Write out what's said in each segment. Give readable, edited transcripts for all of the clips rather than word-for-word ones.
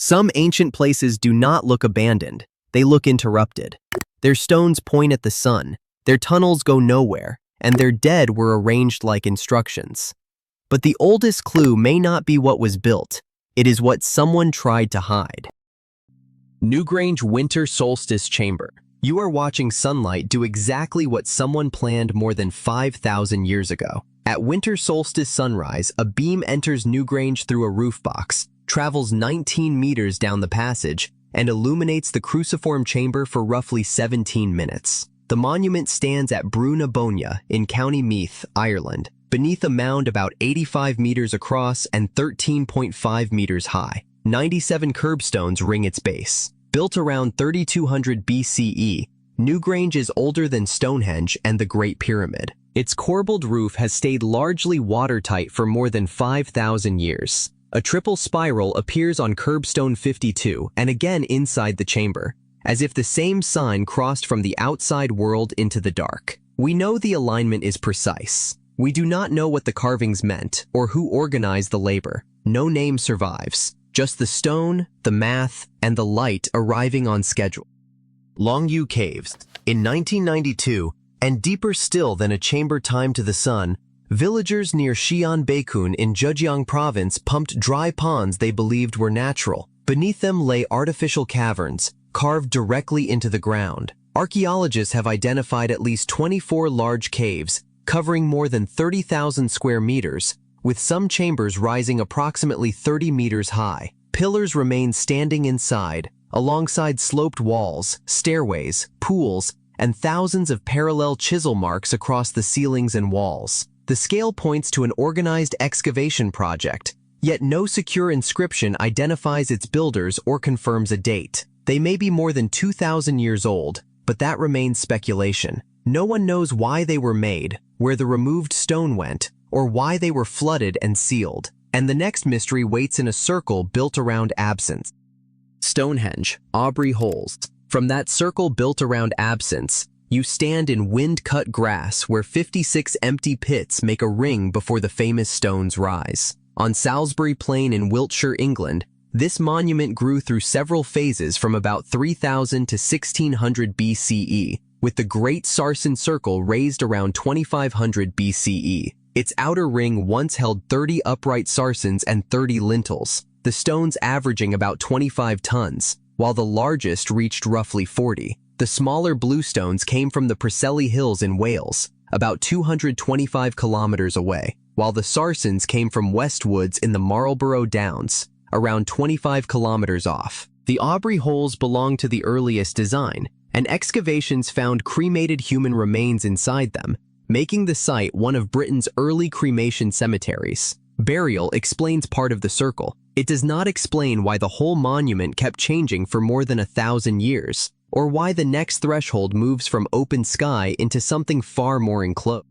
Some ancient places do not look abandoned, they look interrupted. Their stones point at the sun, their tunnels go nowhere, and their dead were arranged like instructions. But the oldest clue may not be what was built, it is what someone tried to hide. Newgrange Winter Solstice Chamber. You are watching sunlight do exactly what someone planned more than 5,000 years ago. At winter solstice sunrise, a beam enters Newgrange through a roof box, travels 19 meters down the passage, and illuminates the cruciform chamber for roughly 17 minutes. The monument stands at Bóinne in County Meath, Ireland, beneath a mound about 85 meters across and 13.5 meters high. 97 curbstones ring its base. Built around 3200 BCE, Newgrange is older than Stonehenge and the Great Pyramid. Its corbelled roof has stayed largely watertight for more than 5,000 years. A triple spiral appears on curbstone 52 and again inside the chamber, as if the same sign crossed from the outside world into the dark. We know the alignment is precise. We do not know what the carvings meant or who organized the labor. No name survives. Just the stone, the math, and the light arriving on schedule. Longyou Caves. In 1992, and deeper still than a chamber timed to the sun, villagers near Xi'an in Zhejiang province pumped dry ponds they believed were natural. Beneath them lay artificial caverns, carved directly into the ground. Archaeologists have identified at least 24 large caves, covering more than 30,000 square meters, with some chambers rising approximately 30 meters high. Pillars remain standing inside, alongside sloped walls, stairways, pools, and thousands of parallel chisel marks across the ceilings and walls. The scale points to an organized excavation project, yet no secure inscription identifies its builders or confirms a date. They may be more than 2,000 years old, but that remains speculation. No one knows why they were made, where the removed stone went, or why they were flooded and sealed. And the next mystery waits in a circle built around absence. Stonehenge Aubrey Holes. From that circle built around absence, you stand in wind-cut grass where 56 empty pits make a ring before the famous stones rise. On Salisbury Plain in Wiltshire, England, this monument grew through several phases from about 3000 to 1600 BCE, with the Great Sarsen Circle raised around 2500 BCE. Its outer ring once held 30 upright sarsens and 30 lintels, the stones averaging about 25 tons, while the largest reached roughly 40. The smaller bluestones came from the Preseli Hills in Wales, about 225 kilometers away, while the sarsens came from Westwoods in the Marlborough Downs, around 25 kilometers off. The Aubrey Holes belong to the earliest design, and excavations found cremated human remains inside them, making the site one of Britain's early cremation cemeteries. Burial explains part of the circle. It does not explain why the whole monument kept changing for more than 1,000 years, or why the next threshold moves from open sky into something far more enclosed.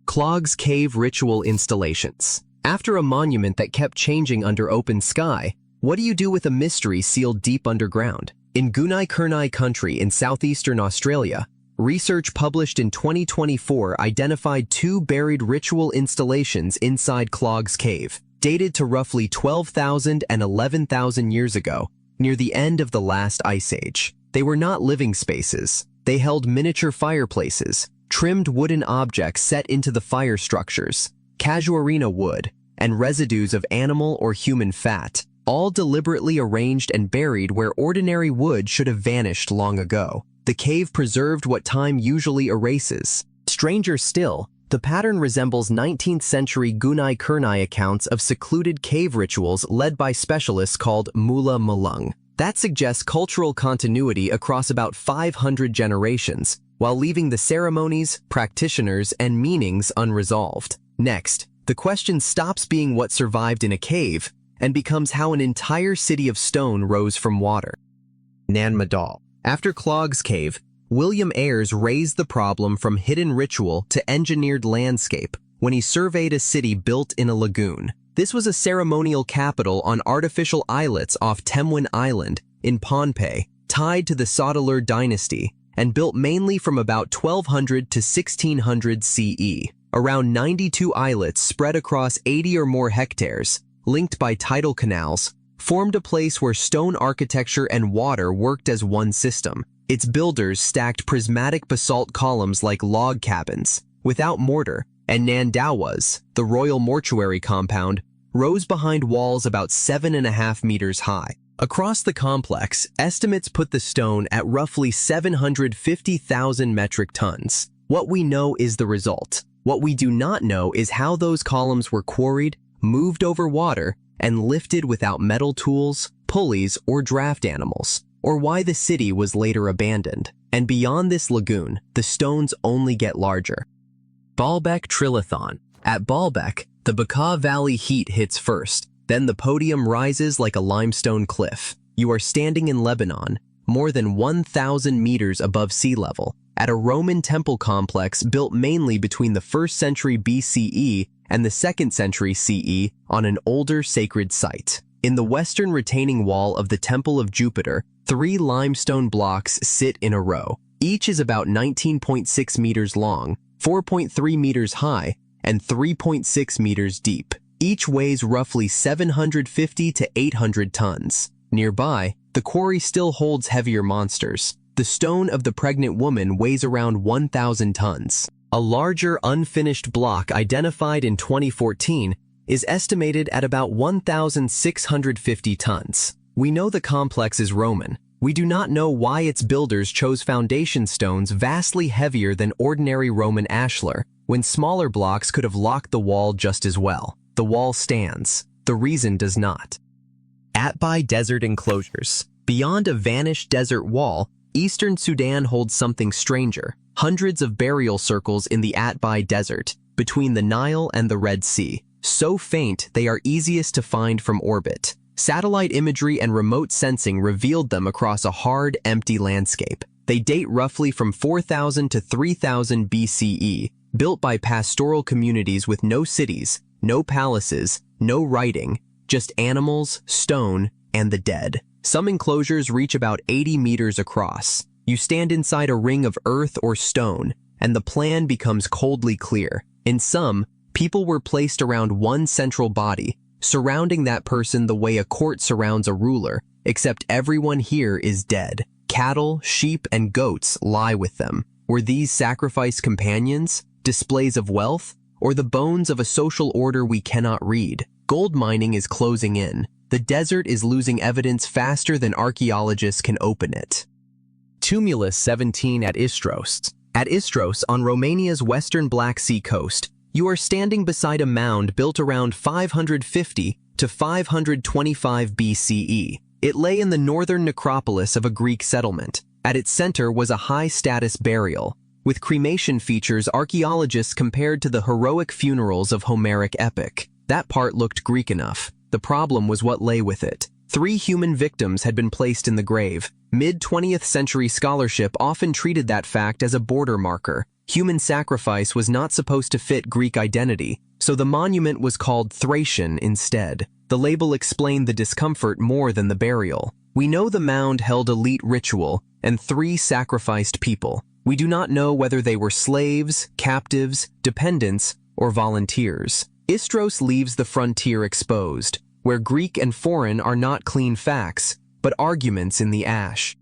Cloggs Cave ritual installations. After a monument that kept changing under open sky, what do you do with a mystery sealed deep underground? In Gunaikurnai country in southeastern Australia, research published in 2024 identified 2 buried ritual installations inside Cloggs Cave, dated to roughly 12,000 and 11,000 years ago, near the end of the last ice age. They were not living spaces. They held miniature fireplaces, trimmed wooden objects set into the fire structures, casuarina wood, and residues of animal or human fat, all deliberately arranged and buried where ordinary wood should have vanished long ago. The cave preserved what time usually erases. Stranger still, the pattern resembles 19th century Gunaikurnai accounts of secluded cave rituals led by specialists called Mula Mulung. That suggests cultural continuity across about 500 generations, while leaving the ceremonies, practitioners, and meanings unresolved. Next, the question stops being what survived in a cave and becomes how an entire city of stone rose from water. Nan Madol. After Cloggs Cave, William Ayres raised the problem from hidden ritual to engineered landscape when he surveyed a city built in a lagoon. This was a ceremonial capital on artificial islets off Temwin Island in Pohnpei, tied to the Sotalur dynasty, and built mainly from about 1200 to 1600 CE. Around 92 islets spread across 80 or more hectares, linked by tidal canals, formed a place where stone architecture and water worked as one system. Its builders stacked prismatic basalt columns like log cabins, without mortar, and Nan Madol, the royal mortuary compound, rose behind walls about 7.5 meters high. Across the complex, estimates put the stone at roughly 750,000 metric tons. What we know is the result. What we do not know is how those columns were quarried, moved over water, and lifted without metal tools, pulleys, or draft animals, or why the city was later abandoned. And beyond this lagoon, the stones only get larger. Baalbek Trilithon. At Baalbek, the Bekaa Valley heat hits first, then the podium rises like a limestone cliff. You are standing in Lebanon, more than 1,000 meters above sea level, at a Roman temple complex built mainly between the 1st century BCE and the 2nd century CE on an older sacred site. In the western retaining wall of the Temple of Jupiter, 3 limestone blocks sit in a row. Each is about 19.6 meters long, 4.3 meters high, and 3.6 meters deep. Each weighs roughly 750 to 800 tons. Nearby, the quarry still holds heavier monsters. The stone of the pregnant woman weighs around 1,000 tons. A larger unfinished block identified in 2014 is estimated at about 1,650 tons. We know the complex is Roman. We do not know why its builders chose foundation stones vastly heavier than ordinary Roman ashlar, when smaller blocks could have locked the wall just as well. The wall stands. The reason does not. Atbai Desert enclosures. Beyond a vanished desert wall, Eastern Sudan holds something stranger. Hundreds of burial circles in the Atbai Desert, between the Nile and the Red Sea. So faint, they are easiest to find from orbit. Satellite imagery and remote sensing revealed them across a hard, empty landscape. They date roughly from 4,000 to 3,000 BCE, built by pastoral communities with no cities, no palaces, no writing, just animals, stone, and the dead. Some enclosures reach about 80 meters across. You stand inside a ring of earth or stone, and the plan becomes coldly clear. In some, people were placed around one central body, surrounding that person the way a court surrounds a ruler, except everyone here is dead. Cattle, sheep, and goats lie with them. Were these sacrifice companions, displays of wealth, or the bones of a social order we cannot read? Gold mining is closing in. The desert is losing evidence faster than archaeologists can open it. Tumulus 17 at Istros. At Istros, on Romania's western Black Sea coast, you are standing beside a mound built around 550 to 525 BCE. It lay in the northern necropolis of a Greek settlement. At its center was a high-status burial, with cremation features archaeologists compared to the heroic funerals of Homeric epic. That part looked Greek enough. The problem was what lay with it. 3 human victims had been placed in the grave. Mid-20th century scholarship often treated that fact as a border marker. Human sacrifice was not supposed to fit Greek identity, so the monument was called Thracian instead. The label explained the discomfort more than the burial. We know the mound held elite ritual and 3 sacrificed people. We do not know whether they were slaves, captives, dependents, or volunteers. Istros leaves the frontier exposed, where Greek and foreign are not clean facts, but arguments in the ash.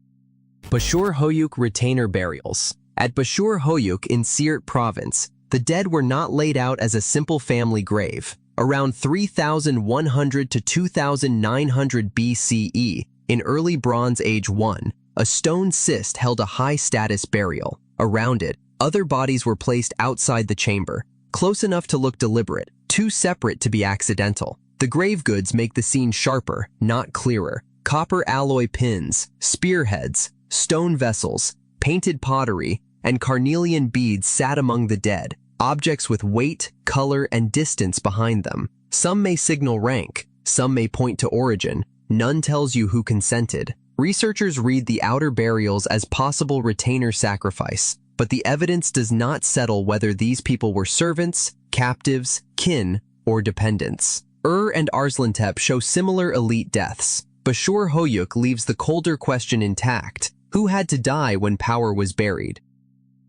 Başur Höyük retainer burials. At Başur Höyük in Siirt province, the dead were not laid out as a simple family grave. Around 3,100 to 2,900 BCE, in early Bronze Age 1, a stone cist held a high-status burial. Around it, other bodies were placed outside the chamber, close enough to look deliberate, too separate to be accidental. The grave goods make the scene sharper, not clearer. Copper alloy pins, spearheads, stone vessels, painted pottery, and carnelian beads sat among the dead, objects with weight, color, and distance behind them. Some may signal rank, some may point to origin. None tells you who consented. Researchers read the outer burials as possible retainer sacrifice, but the evidence does not settle whether these people were servants, captives, kin, or dependents. And Arslantepe show similar elite deaths. Başur Höyük leaves the colder question intact: who had to die when power was buried?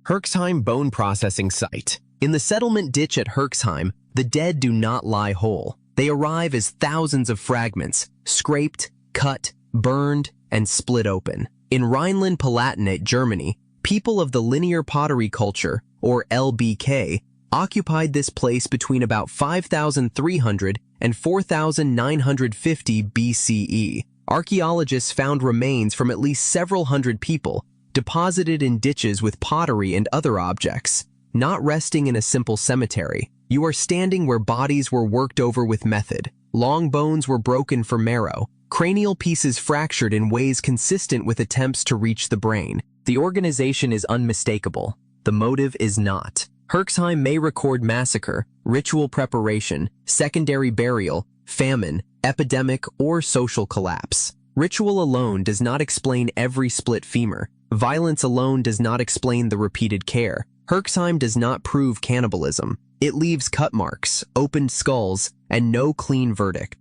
Herxheim bone processing site. In the settlement ditch at Herxheim, the dead do not lie whole. They arrive as thousands of fragments, scraped, cut, burned, and split open. In Rhineland-Palatinate, Germany, people of the linear pottery culture, or LBK, occupied this place between about 5,300 and 4,950 BCE. Archaeologists found remains from at least several hundred people, deposited in ditches with pottery and other objects. Not resting in a simple cemetery, you are standing where bodies were worked over with method. Long bones were broken for marrow, cranial pieces fractured in ways consistent with attempts to reach the brain. The organization is unmistakable. The motive is not. Herxheim may record massacre, ritual preparation, secondary burial, famine, epidemic, or social collapse. Ritual alone does not explain every split femur. Violence alone does not explain the repeated care. Herxheim does not prove cannibalism. It leaves cut marks, opened skulls, and no clean verdict.